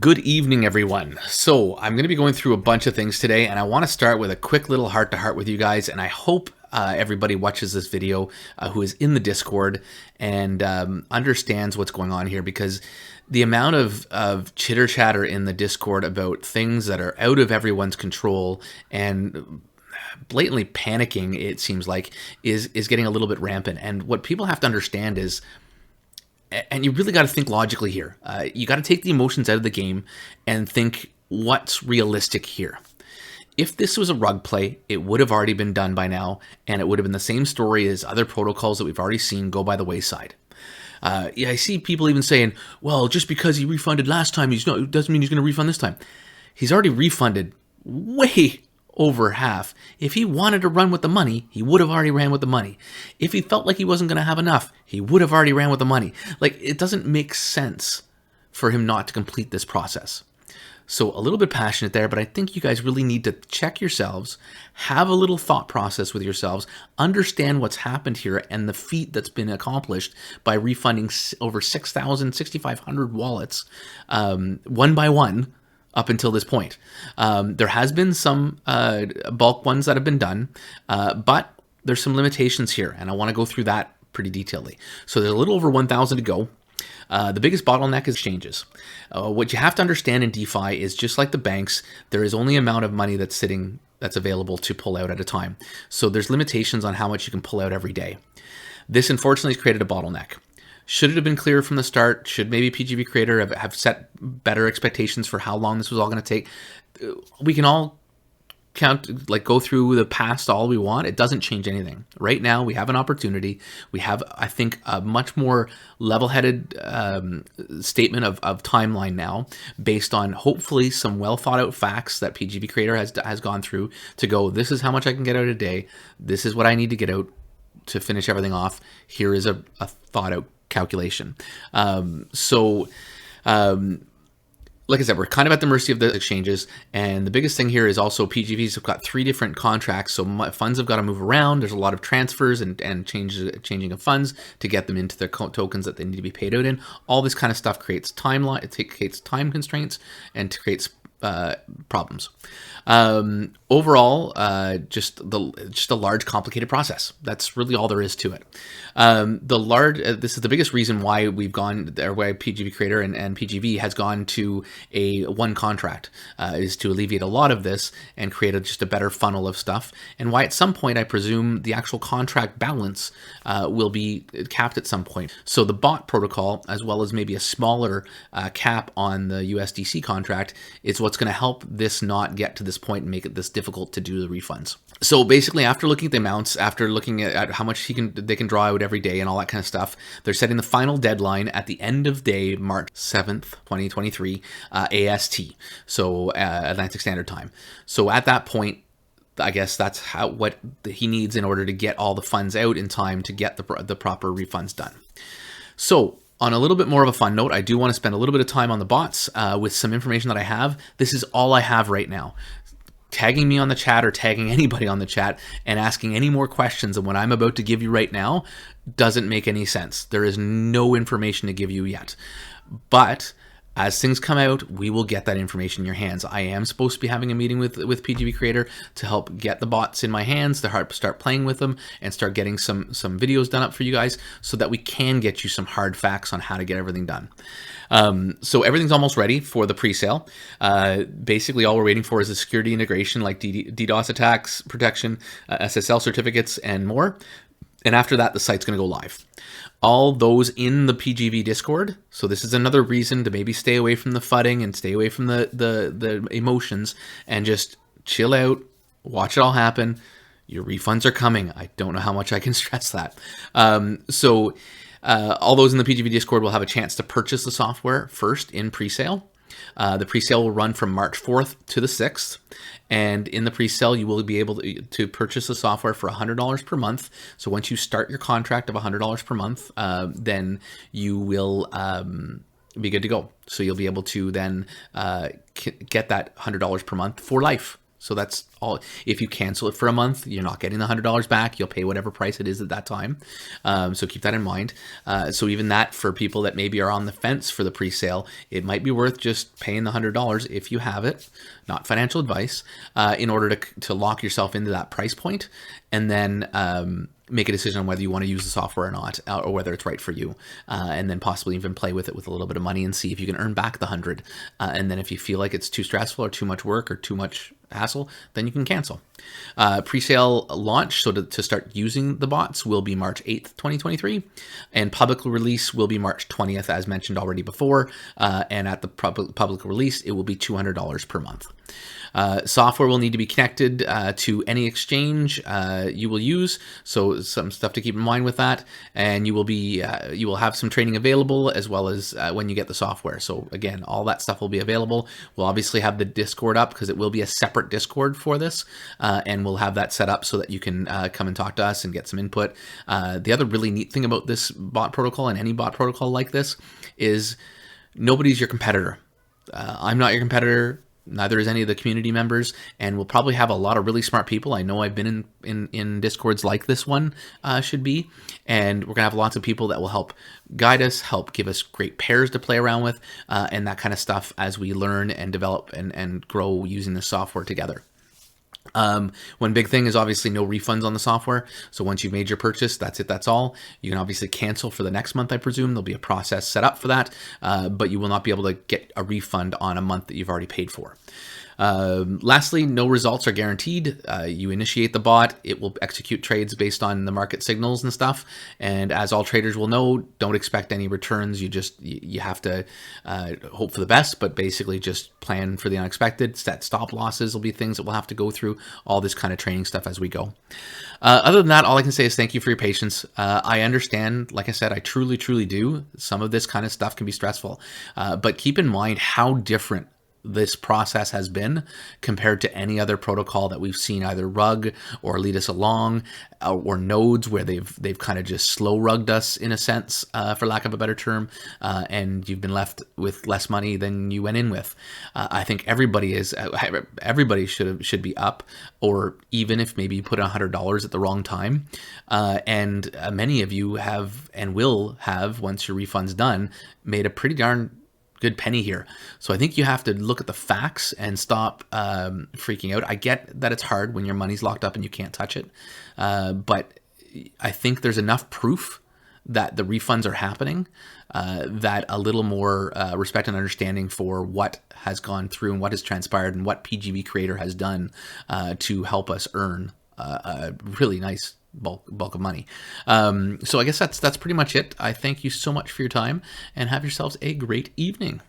Good evening, everyone. So I'm going to be going through a bunch of things today, and I want to start with a quick little heart-to-heart with you guys, and I hope everybody watches this video who is in the Discord and understands what's going on here, because the amount of chitter-chatter in the Discord about things that are out of everyone's control and blatantly panicking, it seems like, is getting a little bit rampant. And what people have to understand is, and you really got to think logically here. You got to take the emotions out of the game and think what's realistic here. If this was a rug play, it would have already been done by now, and it would have been the same story as other protocols that we've already seen go by the wayside. I see people even saying, well, just because he refunded last time, doesn't mean he's going to refund this time. He's already refunded way over half. If he wanted to run with the money, he would have already ran with the money. If he felt like he wasn't going to have enough, he would have already ran with the money. Like, it doesn't make sense for him not to complete this process. So a little bit passionate there, but I think you guys really need to check yourselves, have a little thought process with yourselves, understand what's happened here and the feat that's been accomplished by refunding over 6,500 wallets one by one up until this point. There has been some bulk ones that have been done, but there's some limitations here, and I want to go through that pretty detailedly. So there's a little over 1,000 to go. The biggest bottleneck is exchanges. What you have to understand in DeFi is, just like the banks, there is only an amount of money that's available to pull out at a time. So there's limitations on how much you can pull out every day. This unfortunately has created a bottleneck. Should it have been clear from the start? Should maybe PGV Creator have set better expectations for how long this was all going to take? We can all go through the past all we want. It doesn't change anything. Right now, we have an opportunity. We have, I think, a much more level-headed statement of timeline now, based on hopefully some well-thought-out facts that PGV Creator has gone through to go, this is how much I can get out a day. This is what I need to get out to finish everything off. Here is a thought-out calculation. Like I said, we're kind of at the mercy of the exchanges, and the biggest thing here is also PGVs have got 3 different contracts, so funds have got to move around. There's a lot of transfers and changing of funds to get them into the tokens that they need to be paid out in. All this kind of stuff creates timeline. It creates time constraints and creates problems. Overall, just a large, complicated process. That's really all there is to it. This is the biggest reason why we've gone there, why PGV Creator and PGV has gone to a one contract, is to alleviate a lot of this and create just a better funnel of stuff. And why at some point, I presume the actual contract balance will be capped at some point. So the bot protocol, as well as maybe a smaller cap on the USDC contract, is what's going to help this not get to this point and make it this difficult to do the refunds. So basically, after looking at the amounts, after looking at how much they can draw out every day and all that kind of stuff, they're setting the final deadline at the end of day, March 7th, 2023, AST, so Atlantic Standard Time. So at that point, I guess that's what he needs in order to get all the funds out in time to get the proper refunds done. So on a little bit more of a fun note, I do want to spend a little bit of time on the bots with some information that I have. This is all I have right now. Tagging me on the chat or tagging anybody on the chat and asking any more questions than what I'm about to give you right now doesn't make any sense. There is no information to give you yet. But as things come out, we will get that information in your hands. I am supposed to be having a meeting with PGV Creator to help get the bots in my hands, to start playing with them and start getting some videos done up for you guys so that we can get you some hard facts on how to get everything done. So everything's almost ready for the pre-sale. Basically, all we're waiting for is the security integration, like DDoS attacks protection, SSL certificates, and more. And after that, the site's going to go live. All those in the PGV Discord. So this is another reason to maybe stay away from the fudding and stay away from the emotions and just chill out, watch it all happen. Your refunds are coming. I don't know how much I can stress that. All those in the PGV Discord will have a chance to purchase the software first in pre-sale. The pre-sale will run from March 4th to the 6th. And in the pre-sale, you will be able to purchase the software for $100 per month. So once you start your contract of $100 per month, then you will be good to go. So you'll be able to then get that $100 per month for life. So that's all. If you cancel it for a month, you're not getting the $100 back. You'll pay whatever price it is at that time. So keep that in mind. So even that, for people that maybe are on the fence for the pre-sale, it might be worth just paying the $100 if you have it. Not financial advice, in order to lock yourself into that price point, and then make a decision on whether you want to use the software or not, or whether it's right for you, and then possibly even play with it with a little bit of money and see if you can earn back the 100. And then if you feel like it's too stressful or too much work or too much hassle, then you can cancel. Pre-sale launch, so to start using the bots, will be March 8th, 2023, and public release will be March 20th, as mentioned already before. And at the public release, it will be $200 per month. Software will need to be connected to any exchange you will use, so some stuff to keep in mind with that. And you will have some training available, as well as when you get the software. So again, all that stuff will be available. We'll obviously have the Discord up, because it will be a separate Discord for this, and we'll have that set up so that you can come and talk to us and get some input. The other really neat thing about this bot protocol, and any bot protocol like this, is nobody's your competitor. I'm not your competitor. Neither is any of the community members, and we'll probably have a lot of really smart people. I know I've been in Discords like this one should be, and we're gonna have lots of people that will help guide us, help give us great pairs to play around with, and that kind of stuff as we learn and develop and grow using the software together. One big thing is obviously no refunds on the software. So once you've made your purchase, that's it, that's all. You can obviously cancel for the next month, I presume. There'll be a process set up for that, but you will not be able to get a refund on a month that you've already paid for. Lastly, no results are guaranteed. You initiate the bot, it will execute trades based on the market signals and stuff. And as all traders will know, don't expect any returns. You have to hope for the best, but basically just plan for the unexpected. Set stop losses will be things that we'll have to go through, all this kind of training stuff as we go. Other than that, all I can say is thank you for your patience. I understand, like I said, I truly, truly do. Some of this kind of stuff can be stressful, but keep in mind how different this process has been compared to any other protocol that we've seen either rug or lead us along, or nodes where they've kind of just slow rugged us in a sense, for lack of a better term, and you've been left with less money than you went in with. I think everybody should be up, or even if maybe you put $100 at the wrong time, and many of you have and will have, once your refund's done, made a pretty darn good penny here. So I think you have to look at the facts and stop freaking out. I get that it's hard when your money's locked up and you can't touch it, but I think there's enough proof that the refunds are happening, that a little more respect and understanding for what has gone through and what has transpired and what PGB Creator has done to help us earn a really nice bulk of money. So I guess that's pretty much it. I thank you so much for your time, and have yourselves a great evening.